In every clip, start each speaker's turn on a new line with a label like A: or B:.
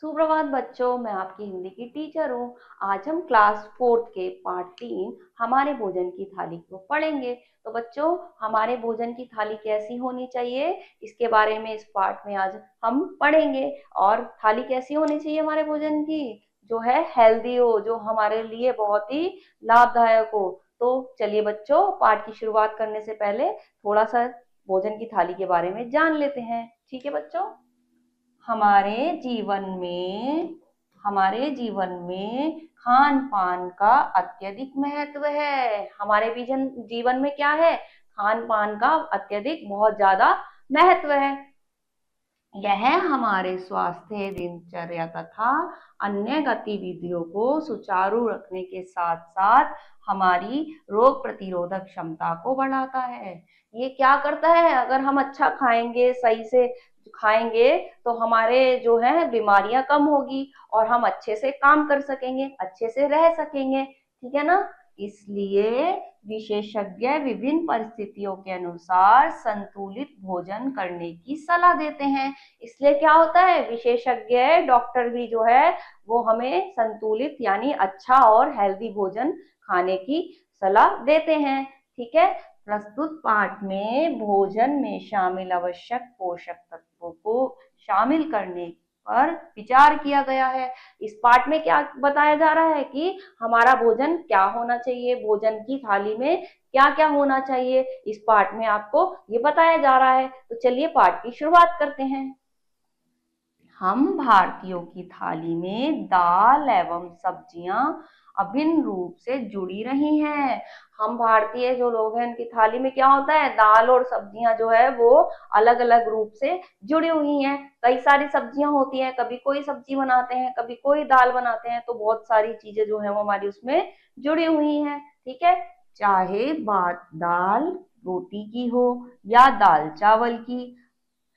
A: सुप्रभात बच्चों, मैं आपकी हिंदी की टीचर हूँ। आज हम क्लास 4 के पार्ट 3 हमारे भोजन की थाली को पढ़ेंगे। तो बच्चों, हमारे भोजन की थाली कैसी होनी चाहिए, इसके बारे में इस पार्ट में आज हम पढ़ेंगे। और थाली कैसी होनी चाहिए हमारे भोजन की, जो है हेल्दी हो, जो हमारे लिए बहुत ही लाभदायक हो। तो चलिए बच्चों, पाठ की शुरुआत करने से पहले थोड़ा सा भोजन की थाली के बारे में जान लेते हैं। ठीक है बच्चों, हमारे जीवन में हमारे जीवन में खान पान का अत्यधिक महत्व है। हमारे जीवन में क्या है, खान पान का अत्यधिक बहुत ज्यादा महत्व है। यह हमारे स्वास्थ्य, दिनचर्या तथा अन्य गतिविधियों को सुचारू रखने के साथ साथ हमारी रोग प्रतिरोधक क्षमता को बढ़ाता है। ये क्या करता है, अगर हम अच्छा खाएंगे, सही से खाएंगे, तो हमारे जो है बीमारियां कम होगी और हम अच्छे से काम कर सकेंगे, अच्छे से रह सकेंगे। ठीक है ना। इसलिए विशेषज्ञ विभिन्न परिस्थितियों के अनुसार संतुलित भोजन करने की सलाह देते हैं। इसलिए क्या होता है, विशेषज्ञ डॉक्टर भी जो है वो हमें संतुलित यानी अच्छा और हेल्दी भोजन खाने की सलाह देते हैं। ठीक है। प्रस्तुत पाठ में भोजन में शामिल आवश्यक पोषक तत्वों को शामिल करने पर विचार किया गया है। इस पाठ में क्या बताया जा रहा है कि हमारा भोजन क्या होना चाहिए, भोजन की थाली में क्या क्या होना चाहिए, इस पाठ में आपको ये बताया जा रहा है। तो चलिए पाठ की शुरुआत करते हैं। हम भारतीयों की थाली में दाल एवं सब्जियां अभिन्न रूप से जुड़ी रही हैं। हम भारतीय जो लोग हैं, उनकी थाली में क्या होता है, दाल और सब्जियां जो है वो अलग अलग रूप से जुड़ी हुई हैं। कई सारी सब्जियां होती हैं, कभी कोई सब्जी बनाते हैं, कभी कोई दाल बनाते हैं, तो बहुत सारी चीजें जो है वो हमारी उसमें जुड़ी हुई हैं। ठीक है। चाहे बात दाल रोटी की हो या दाल चावल की,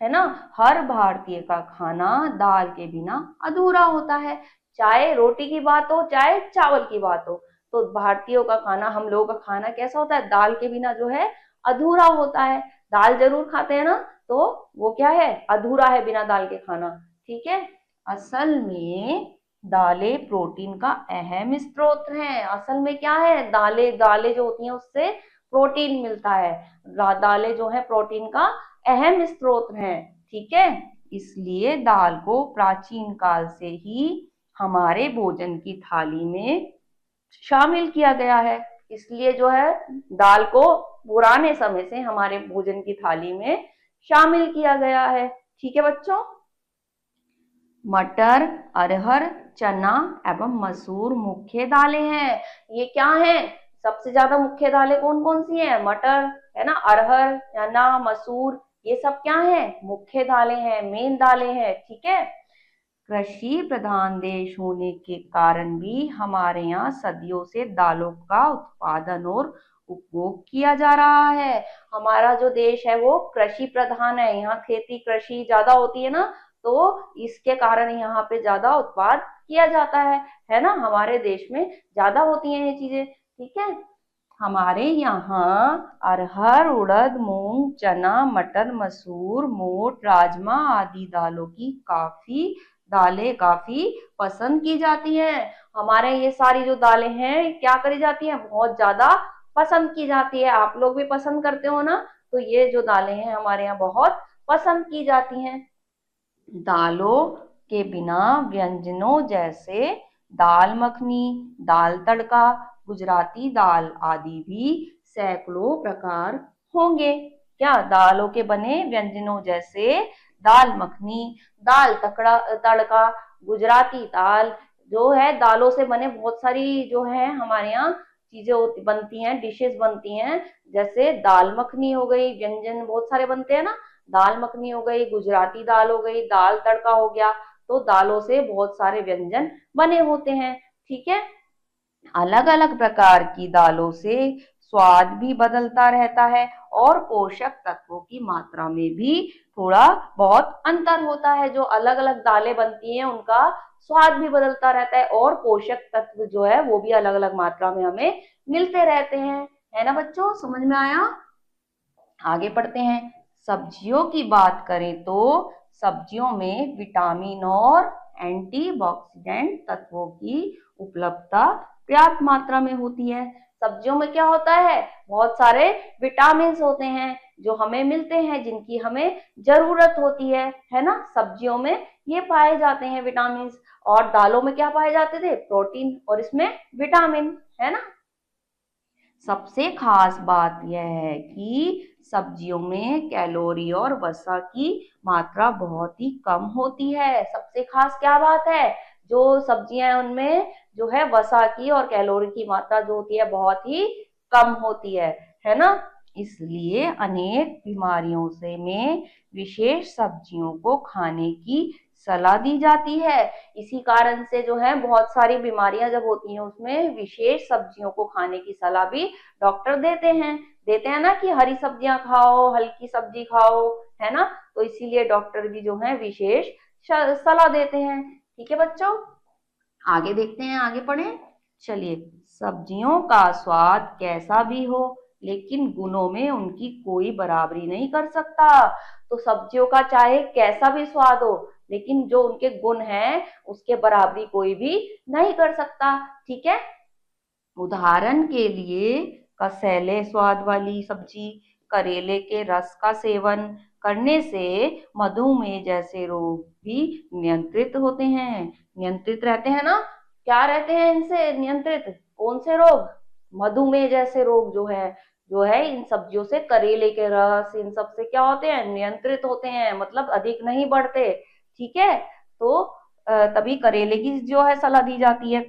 A: है ना, हर भारतीय का खाना दाल के बिना अधूरा होता है। चाहे रोटी की बात हो, चाहे चावल की बात हो, तो भारतीयों का खाना, हम लोगों का खाना कैसा होता है, दाल के बिना जो है अधूरा होता है। दाल जरूर खाते हैं ना, तो वो क्या है, अधूरा है बिना दाल के खाना। ठीक है। असल में दालें प्रोटीन का अहम स्रोत हैं। असल में क्या है, दालें दालें जो होती हैं उससे प्रोटीन मिलता है। दालें जो है प्रोटीन का अहम स्रोत हैं। ठीक है। इसलिए दाल को प्राचीन काल से ही हमारे भोजन की थाली में शामिल किया गया है। इसलिए जो है दाल को पुराने समय से हमारे भोजन की थाली में शामिल किया गया है। ठीक है बच्चों। मटर, अरहर, चना एवं मसूर मुख्य दालें हैं। ये क्या है, सबसे ज्यादा मुख्य दालें कौन कौन सी हैं, मटर है ना, अरहर, चना, मसूर, ये सब क्या है, मुख्य दालें हैं, मेन दालें हैं। ठीक है। कृषि प्रधान देश होने के कारण भी हमारे यहाँ सदियों से दालों का उत्पादन और उपभोग किया जा रहा है। हमारा जो देश है वो कृषि प्रधान है, यहाँ खेती कृषि ज्यादा होती है ना, तो इसके कारण यहाँ पे ज्यादा उत्पाद किया जाता है ना, हमारे देश में ज्यादा होती हैं ये चीजें। ठीक है। हमारे यहाँ अरहर, उड़द, मूंग, चना, मटर, मसूर, मोठ, राजमा आदि दालें काफी पसंद की जाती हैं। हमारे ये सारी जो दालें हैं क्या करी जाती हैं, बहुत ज्यादा पसंद की जाती है। आप लोग भी पसंद करते हो ना, तो ये जो दालें हैं हमारे यहाँ बहुत पसंद की जाती हैं। दालों के बिना व्यंजनों जैसे दाल मखनी, दाल तड़का, गुजराती दाल आदि भी सैकड़ों प्रकार होंगे। क्या, दालों के बने व्यंजनों जैसे दाल मखनी, दाल तड़का, गुजराती दाल, जो है दालों से बने बहुत सारी जो है हमारे यहाँ चीजें बनती हैं, डिशेस बनती हैं। जैसे दाल मखनी हो गई, व्यंजन बहुत सारे बनते हैं ना, दाल मखनी हो गई, गुजराती दाल हो गई, दाल तड़का हो गया, तो दालों से बहुत सारे व्यंजन बने होते हैं। ठीक है। अलग अलग प्रकार की दालों से स्वाद भी बदलता रहता है और पोषक तत्वों की मात्रा में भी थोड़ा बहुत अंतर होता है। जो अलग अलग दालें बनती हैं उनका स्वाद भी बदलता रहता है और पोषक तत्व जो है वो भी अलग अलग मात्रा में हमें मिलते रहते हैं। है ना बच्चों, समझ में आया। आगे पढ़ते हैं। सब्जियों की बात करें तो सब्जियों में विटामिन और एंटीऑक्सीडेंट तत्वों की उपलब्धता पर्याप्त मात्रा में होती है। सब्जियों में क्या होता है, बहुत सारे विटामिन होते हैं जो हमें मिलते हैं, जिनकी हमें जरूरत होती है ना। सब्जियों में ये पाए जाते हैं विटामिन। और दालों में क्या पाए जाते थे, प्रोटीन, और इसमें विटामिन, है ना। सबसे खास बात यह है कि सब्जियों में कैलोरी और वसा की मात्रा बहुत ही कम होती है। सबसे खास क्या बात है, जो सब्जियां हैं उनमें जो है वसा की और कैलोरी की मात्रा जो होती है बहुत ही कम होती है ना। इसलिए अनेक बीमारियों से में विशेष सब्जियों को खाने की सलाह दी जाती है। इसी कारण से जो है बहुत सारी बीमारियां जब होती हैं उसमें विशेष सब्जियों को खाने की सलाह भी डॉक्टर देते हैं ना, कि हरी सब्जियां खाओ, हल्की सब्जी खाओ, है ना। तो इसीलिए डॉक्टर भी जो है विशेष सलाह देते हैं। ठीक है बच्चों, आगे देखते हैं, आगे पढ़ें। चलिए, सब्जियों का स्वाद कैसा भी हो लेकिन गुणों में उनकी कोई बराबरी नहीं कर सकता। तो सब्जियों का चाहे कैसा भी स्वाद हो लेकिन जो उनके गुण हैं उसके बराबरी कोई भी नहीं कर सकता। ठीक है, उदाहरण के लिए कसैले स्वाद वाली सब्जी करेले के रस का सेवन करने से मधुमेह जैसे रोग भी नियंत्रित होते हैं, नियंत्रित रहते हैं ना। क्या रहते हैं इनसे नियंत्रित, कौन से रोग, मधुमेह जैसे रोग जो है इन सब्जियों से, करेले के रस, इन सब से क्या होते हैं, नियंत्रित होते हैं, मतलब अधिक नहीं बढ़ते। ठीक है, तो तभी करेले की जो है सलाह दी जाती है।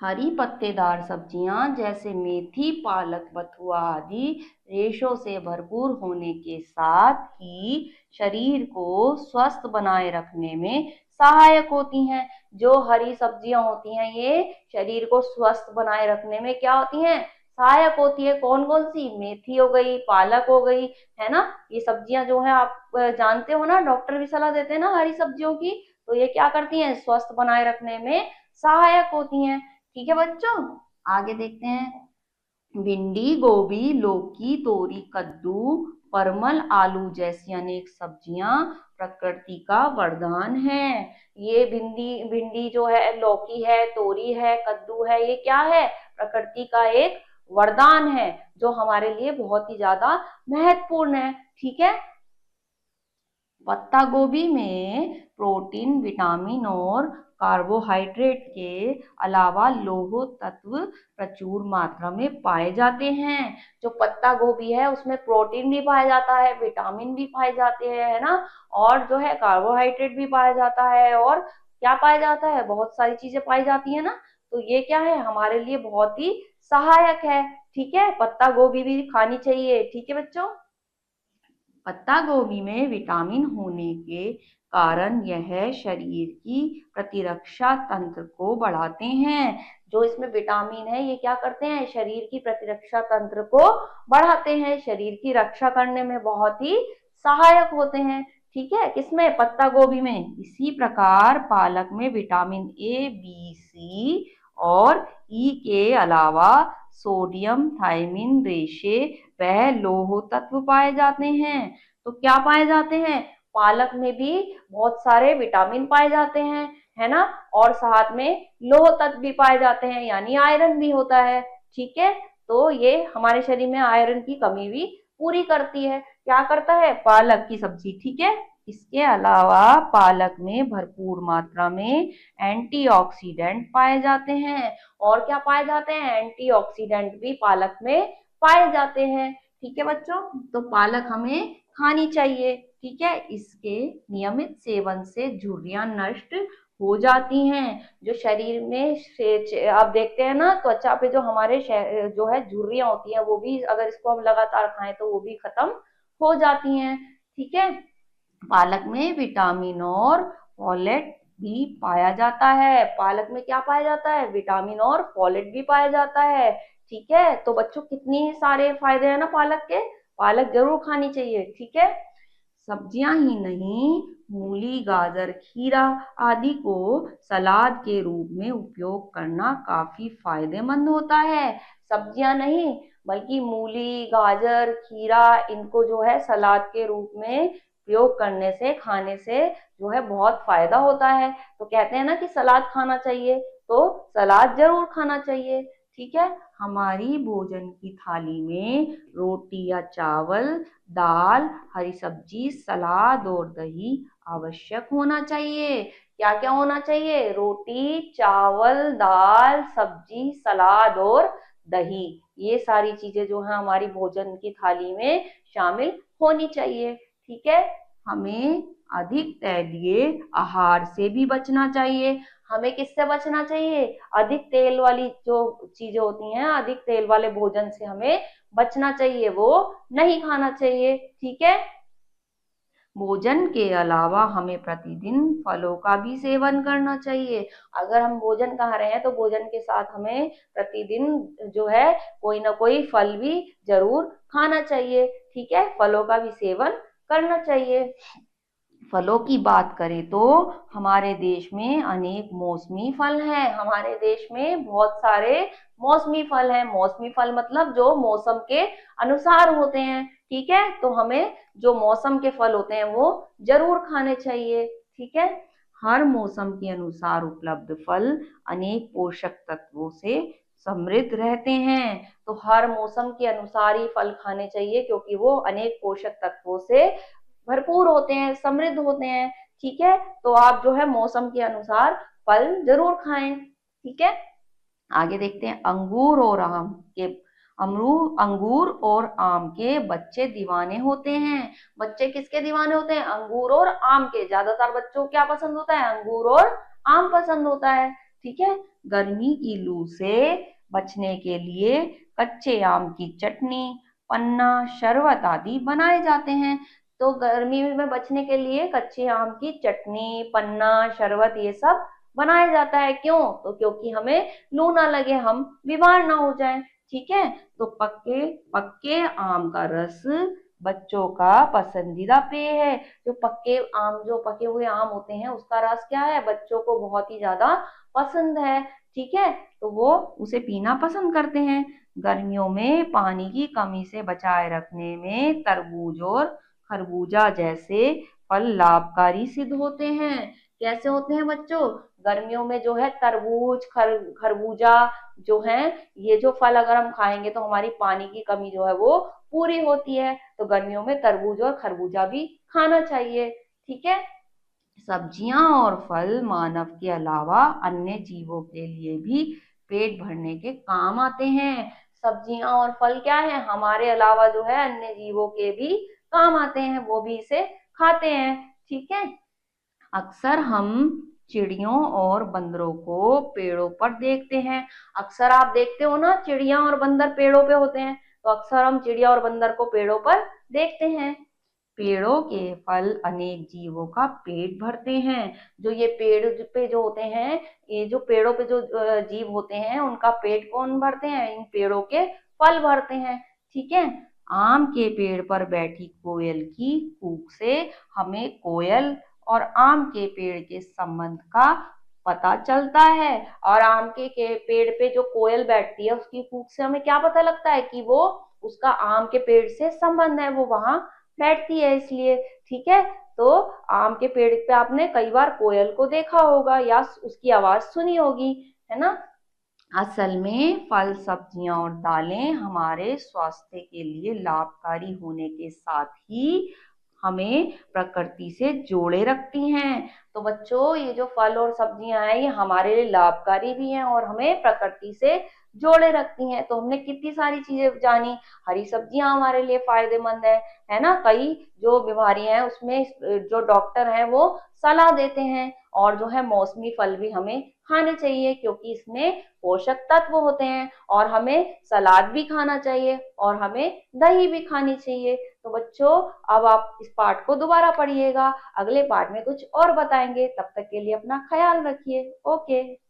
A: हरी पत्तेदार सब्जियां जैसे मेथी, पालक, बथुआ आदि रेशों से भरपूर होने के साथ ही शरीर को स्वस्थ बनाए रखने में सहायक होती हैं। जो हरी सब्जियां होती हैं ये शरीर को स्वस्थ बनाए रखने में क्या होती हैं, सहायक होती है। कौन कौन सी, मेथी हो गई, पालक हो गई, है ना। ये सब्जियां जो है आप जानते हो ना, डॉक्टर भी सलाह देते हैं ना हरी सब्जियों की। तो ये क्या करती हैं, स्वस्थ बनाए रखने में सहायक होती हैं। ठीक है बच्चों, आगे देखते हैं। भिंडी, गोभी, लौकी, तोरी, कद्दू, परमल, आलू जैसी अनेक सब्जियां प्रकृति का वरदान है। ये भिंडी भिंडी जो है, लौकी है, तोरी है, कद्दू है, ये क्या है, प्रकृति का एक वरदान है जो हमारे लिए बहुत ही ज्यादा महत्वपूर्ण है। ठीक है, पत्ता गोभी में प्रोटीन, विटामिन और कार्बोहाइड्रेट के अलावा लौह तत्व प्रचुर मात्रा में पाए जाते हैं। जो पत्ता गोभी है उसमें प्रोटीन भी पाया जाता है, विटामिन भी पाए जाते हैं, है ना, और जो है कार्बोहाइड्रेट भी पाया जाता है, और क्या पाया जाता है, बहुत सारी चीजें पाई जाती है ना। तो ये क्या है, हमारे लिए बहुत ही सहायक है। ठीक है, पत्ता गोभी भी खानी चाहिए। ठीक है बच्चों, पत्ता गोभी में विटामिन होने के कारण यह शरीर की प्रतिरक्षा तंत्र को बढ़ाते हैं। जो इसमें विटामिन है ये क्या करते हैं, शरीर की प्रतिरक्षा तंत्र को बढ़ाते हैं, शरीर की रक्षा करने में बहुत ही सहायक होते हैं। ठीक है, किसमें, पत्ता गोभी में। इसी प्रकार पालक में विटामिन ए, बी, सी और ई के अलावा सोडियम, थायमिन, रेशे वह लौह तत्व पाए जाते हैं। तो क्या पाए जाते हैं, पालक में भी बहुत सारे विटामिन पाए जाते हैं, है ना, और साथ में लौह तत्व भी पाए जाते हैं, यानी आयरन भी होता है। ठीक है, तो ये हमारे शरीर में आयरन की कमी भी पूरी करती है, क्या करता है, पालक की सब्जी। ठीक है, इसके अलावा पालक में भरपूर मात्रा में एंटीऑक्सीडेंट पाए जाते हैं। और क्या पाए जाते हैं, एंटीऑक्सीडेंट भी पालक में पाए जाते हैं। ठीक है बच्चों, तो पालक हमें खानी चाहिए। ठीक है, इसके नियमित सेवन से झुर्रियां नष्ट हो जाती हैं। जो शरीर में आप देखते हैं ना, त्वचा पे जो हमारे जो है झुर्रियां होती हैं वो भी अगर इसको हम लगातार खाएं तो वो भी खत्म हो जाती हैं। ठीक है, पालक में विटामिन और फॉलेट भी पाया जाता है। पालक में क्या पाया जाता है, विटामिन और फॉलेट भी पाया जाता है। ठीक है, तो बच्चों कितनी सारे फायदे हैं ना पालक के, पालक जरूर खानी चाहिए। ठीक है, सब्जियां ही नहीं, मूली, गाजर, खीरा आदि को सलाद के रूप में उपयोग करना काफी फायदेमंद होता है। सब्जियां नहीं बल्कि मूली, गाजर, खीरा, इनको जो है सलाद के रूप में प्रयोग करने से, खाने से जो है बहुत फायदा होता है। तो कहते हैं ना कि सलाद खाना चाहिए, तो सलाद जरूर खाना चाहिए। ठीक है, हमारी भोजन की थाली में रोटी या चावल, दाल, हरी सब्जी, सलाद और दही आवश्यक होना चाहिए। क्या क्या होना चाहिए? रोटी, चावल, दाल, सब्जी, सलाद और दही। ये सारी चीजें जो है हमारी भोजन की थाली में शामिल होनी चाहिए। ठीक है, हमें अधिक तैलीय आहार से भी बचना चाहिए। हमें किससे बचना चाहिए? अधिक तेल वाली जो चीजें होती हैं, अधिक तेल वाले भोजन से हमें बचना चाहिए, वो नहीं खाना चाहिए। ठीक है, भोजन के अलावा हमें प्रतिदिन फलों का भी सेवन करना चाहिए। अगर हम भोजन खा रहे हैं तो भोजन के साथ हमें प्रतिदिन जो है कोई ना कोई फल भी जरूर खाना चाहिए। ठीक है, फलों का भी सेवन करना चाहिए। फलों की बात करें तो हमारे देश में अनेक मौसमी फल हैं। हमारे देश में बहुत सारे मौसमी फल हैं। मौसमी फल मतलब जो मौसम के अनुसार होते हैं। ठीक है, तो हमें जो मौसम के फल होते हैं वो जरूर खाने चाहिए। ठीक है, हर मौसम के अनुसार उपलब्ध फल अनेक पोषक तत्वों से समृद्ध रहते हैं। तो हर मौसम के अनुसार ही फल खाने चाहिए, क्योंकि वो अनेक पोषक तत्वों से भरपूर होते हैं, समृद्ध होते हैं। ठीक है, तो आप जो है मौसम के अनुसार फल जरूर खाएं। ठीक है, आगे देखते हैं। अंगूर और आम के बच्चे दीवाने होते हैं। बच्चे किसके दीवाने होते हैं? अंगूर और आम के। ज्यादातर बच्चों को क्या पसंद होता है? अंगूर और आम पसंद होता है। ठीक है, गर्मी की लू से बचने के लिए कच्चे आम की चटनी, पन्ना, शरबत आदि बनाए जाते हैं। तो गर्मी में बचने के लिए कच्चे आम की चटनी, पन्ना, शरबत ये सब बनाया जाता है। क्यों? तो क्योंकि हमें लू ना लगे, हम बीमार ना हो जाएं। ठीक है, तो पक्के पक्के आम का रस बच्चों का पसंदीदा पेय है। जो पके हुए आम होते हैं उसका रस क्या है? बच्चों को बहुत ही ज्यादा पसंद है। ठीक है, तो वो उसे पीना पसंद करते हैं। गर्मियों में पानी की कमी से बचाए रखने में तरबूज और खरबूजा जैसे फल लाभकारी सिद्ध होते हैं। कैसे होते हैं बच्चों? गर्मियों में जो है तरबूज, खरबूजा जो है, ये जो फल अगर हम खाएंगे तो हमारी पानी की कमी जो है वो पूरी होती है। तो गर्मियों में तरबूज और खरबूजा भी खाना चाहिए। ठीक है, सब्जियां और फल मानव के अलावा अन्य जीवों के लिए भी पेट भरने के काम आते हैं। सब्जियां और फल क्या है? हमारे अलावा जो है अन्य जीवों के भी काम आते हैं, वो भी इसे खाते हैं। ठीक है, अक्सर हम चिड़ियों और बंदरों को पेड़ों पर देखते हैं। अक्सर आप देखते हो ना, चिड़िया और बंदर पेड़ों पे होते हैं। तो अक्सर हम चिड़िया और बंदर को पेड़ों पर देखते हैं। पेड़ों के फल अनेक जीवों का पेट भरते हैं। जो ये पेड़ पे जो होते हैं, ये जो पेड़ों पे जो जीव होते हैं उनका पेट कौन भरते हैं? इन पेड़ों के फल भरते हैं। ठीक है, आम के पेड़ पर बैठी कोयल की कूक से हमें कोयल और आम के पेड़ के संबंध का पता चलता है। और आम के पेड़ पे जो कोयल बैठती है उसकी कूक से हमें क्या पता लगता है? कि वो उसका आम के पेड़ से संबंध है, वो वहां बैठती है इसलिए। ठीक है, तो आम के पेड़ पे आपने कई बार कोयल को देखा होगा या उसकी आवाज सुनी होगी, है ना। असल में फल, सब्जियां और दालें हमारे स्वास्थ्य के लिए लाभकारी होने के साथ ही हमें प्रकृति से जोड़े रखती हैं। तो बच्चों, ये जो फल और सब्जियां हैं ये हमारे लिए लाभकारी भी हैं और हमें प्रकृति से जोड़े रखती हैं। तो हमने कितनी सारी चीजें जानी। हरी सब्जियां हमारे लिए फायदेमंद है ना। कई जो बीमारियां हैं उसमें जो डॉक्टर हैं वो सलाह देते हैं। और जो है मौसमी फल भी हमें खाने चाहिए, क्योंकि इसमें पोषक तत्व होते हैं। और हमें सलाद भी खाना चाहिए और हमें दही भी खानी चाहिए। तो बच्चों, अब आप इस पाठ को दोबारा पढ़िएगा, अगले पाठ में कुछ और बताएंगे। तब तक के लिए अपना ख्याल रखिए। ओके।